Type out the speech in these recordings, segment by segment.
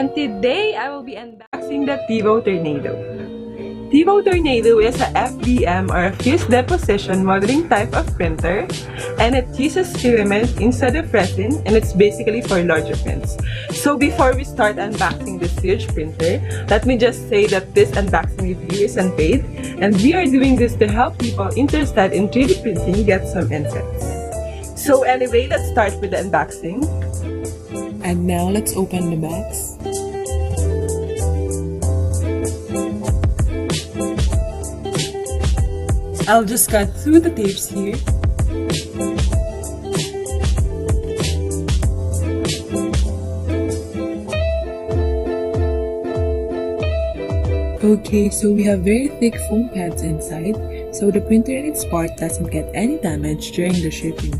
and today I will be unboxing the Tevo Tornado. Tevo Tornado is a FDM or a fused deposition modeling type of printer, and it uses filament instead of resin, and it's basically for larger prints. So before we start unboxing this huge printer, let me just say that this unboxing review is unpaid, and we are doing this to help people interested in 3D printing get some insights. So anyway, let's start with the unboxing. And now let's open the box. I'll just cut through the tapes here. Okay, so we have very thick foam pads inside, so the printer and its part doesn't get any damage during the shipping.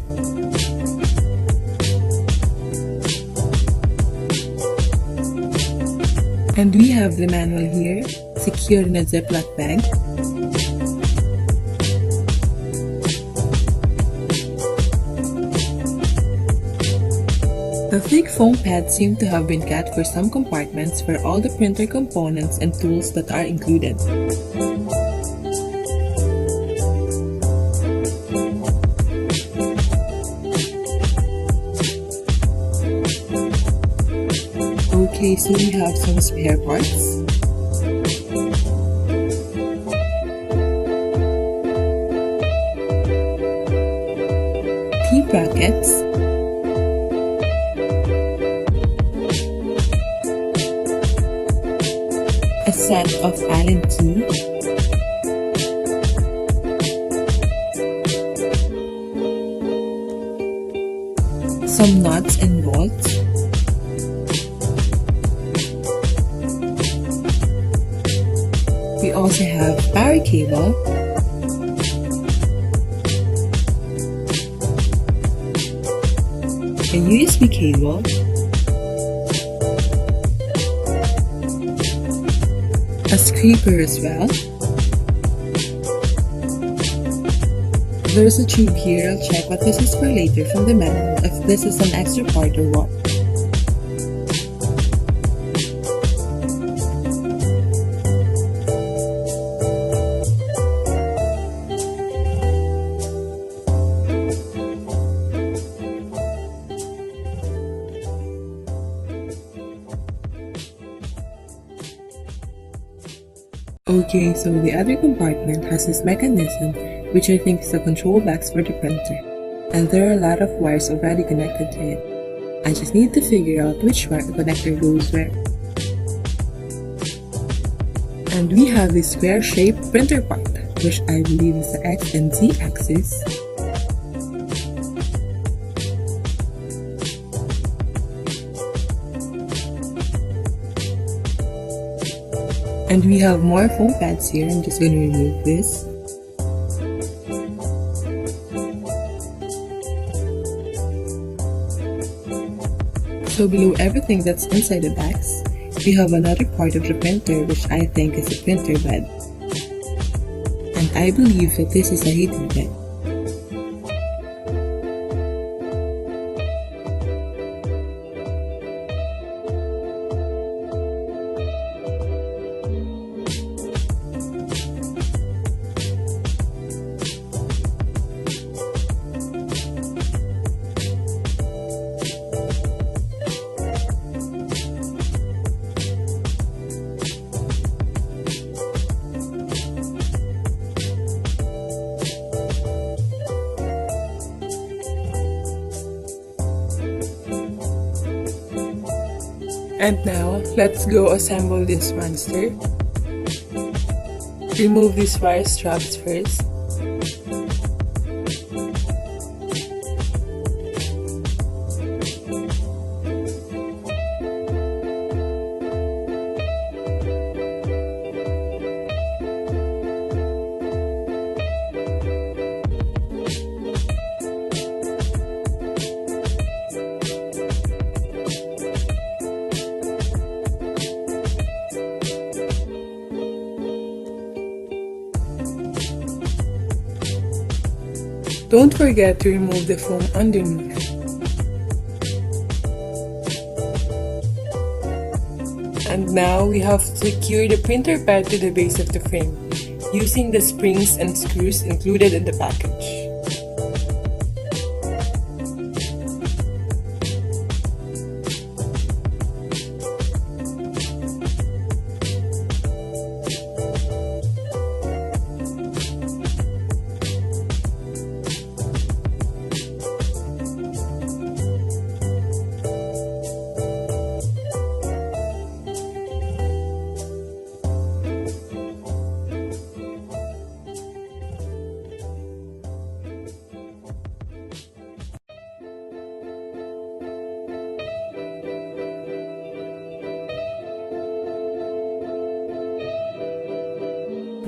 And we have the manual here, secured in a Ziploc bag. The thick foam pads seem to have been cut for some compartments for all the printer components and tools that are included. Okay, so we have some spare parts. T-brackets. A set of Allen key, some nuts and bolts, we also have power cable, a USB cable, a scraper as well. There's a tube here. I'll check what this is for later from the manual if this is an extra part or what. Okay, so the other compartment has this mechanism, which I think is a control box for the printer, and there are a lot of wires already connected to it. I just need to figure out which wire connector goes where. And we have this square-shaped printer part, which I believe is the X and Z axis. And we have more foam pads here. I'm just going to remove this. So below everything that's inside the box, we have another part of the printer which I think is a printer bed. And I believe that this is a heating bed. And now, let's go assemble this monster. Remove these wire straps first. Don't forget to remove the foam underneath. And now we have to secure the printer bed to the base of the frame using the springs and screws included in the package.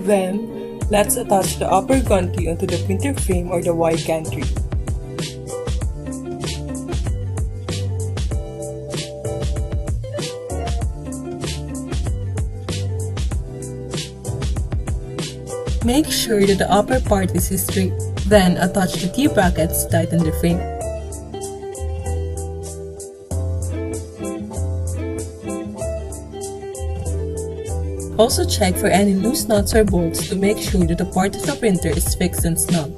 Then, let's attach the upper gantry onto the printer frame or the Y gantry. Make sure that the upper part is straight. Then, attach the T-brackets to tighten the frame. Also check for any loose nuts or bolts to make sure that the part of the printer is fixed and snug.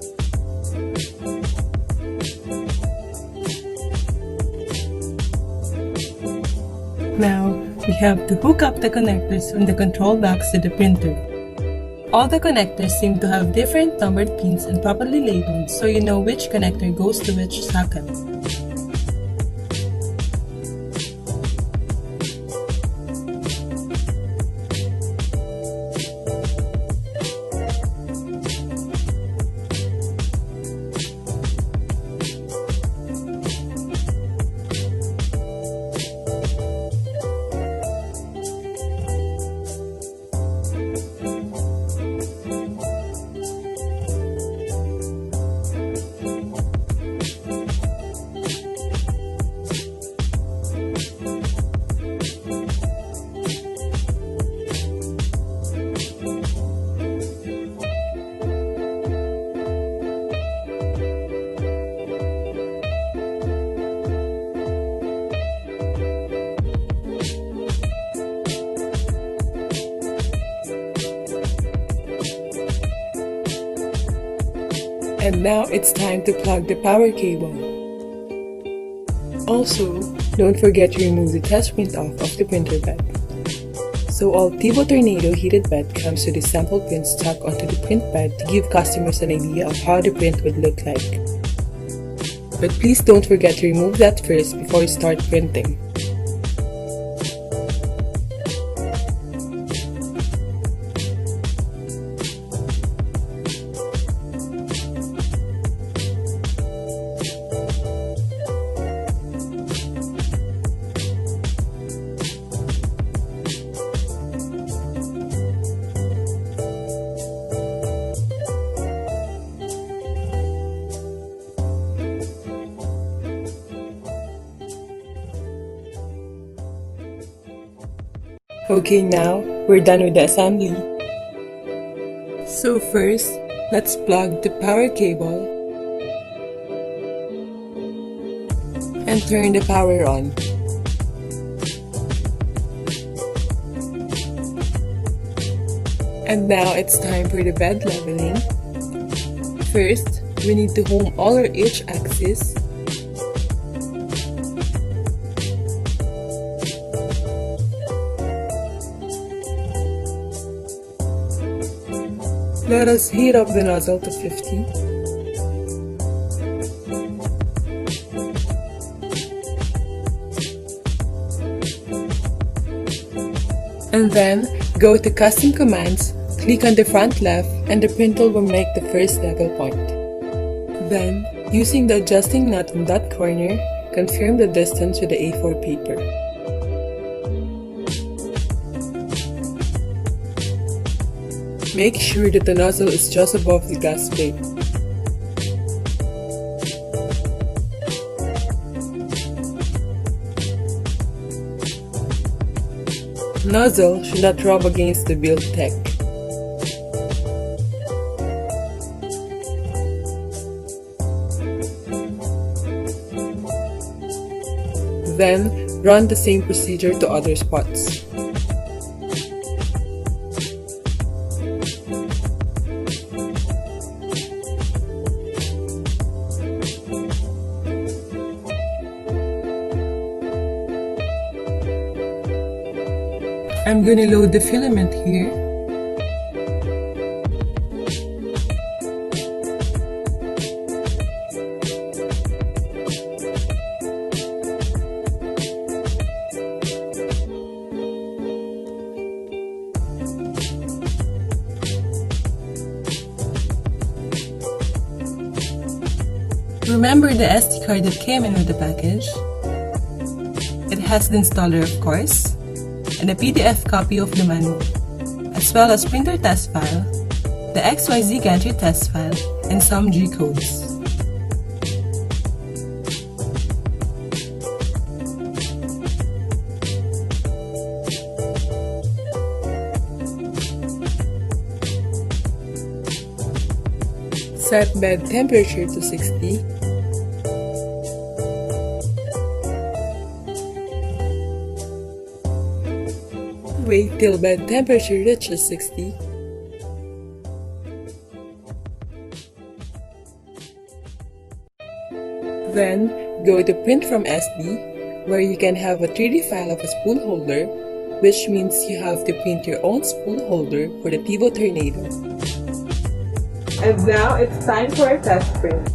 Now, we have to hook up the connectors from the control box to the printer. All the connectors seem to have different numbered pins and properly labeled so you know which connector goes to which socket. And now it's time to plug the power cable. Also, don't forget to remove the test print off of the printer bed. So all Tevo Tornado heated bed comes with a sample print stuck onto the print bed to give customers an idea of how the print would look like. But please don't forget to remove that first before you start printing. Okay, now we're done with the assembly. So first, let's plug the power cable and turn the power on. And now it's time for the bed leveling. First, we need to home all our H-axis. Let us heat up the nozzle to 50. And then, go to Custom Commands, click on the front left, and the print tool will make the first level point. Then, using the adjusting nut on that corner, confirm the distance with the A4 paper. Make sure that the nozzle is just above the gas plate. Nozzle should not rub against the build deck. Then, run the same procedure to other spots. I'm gonna load the filament here. Remember the SD card that came in with the package? It has the installer, of course, and a PDF copy of the manual, as well as printer test file, the XYZ gantry test file, and some G-codes. Set bed temperature to 60. Wait till bed temperature reaches 60. Then, go to Print from SD, where you can have a 3D file of a spool holder, which means you have to print your own spool holder for the Tevo Tornado. And now it's time for a test print.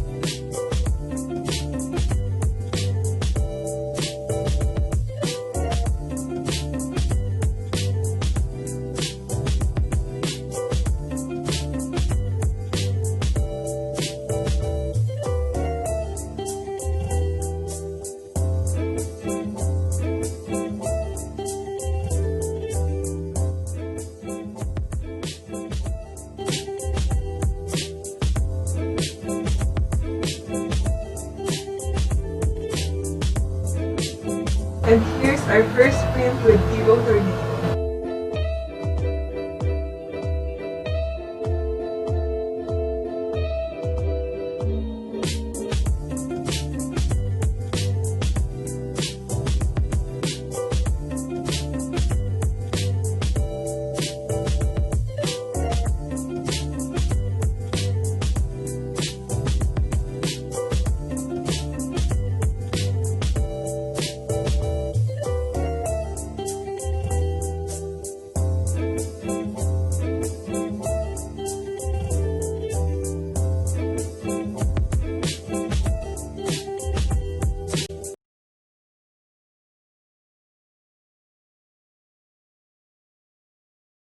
And here's our first print with Tevo Tornado.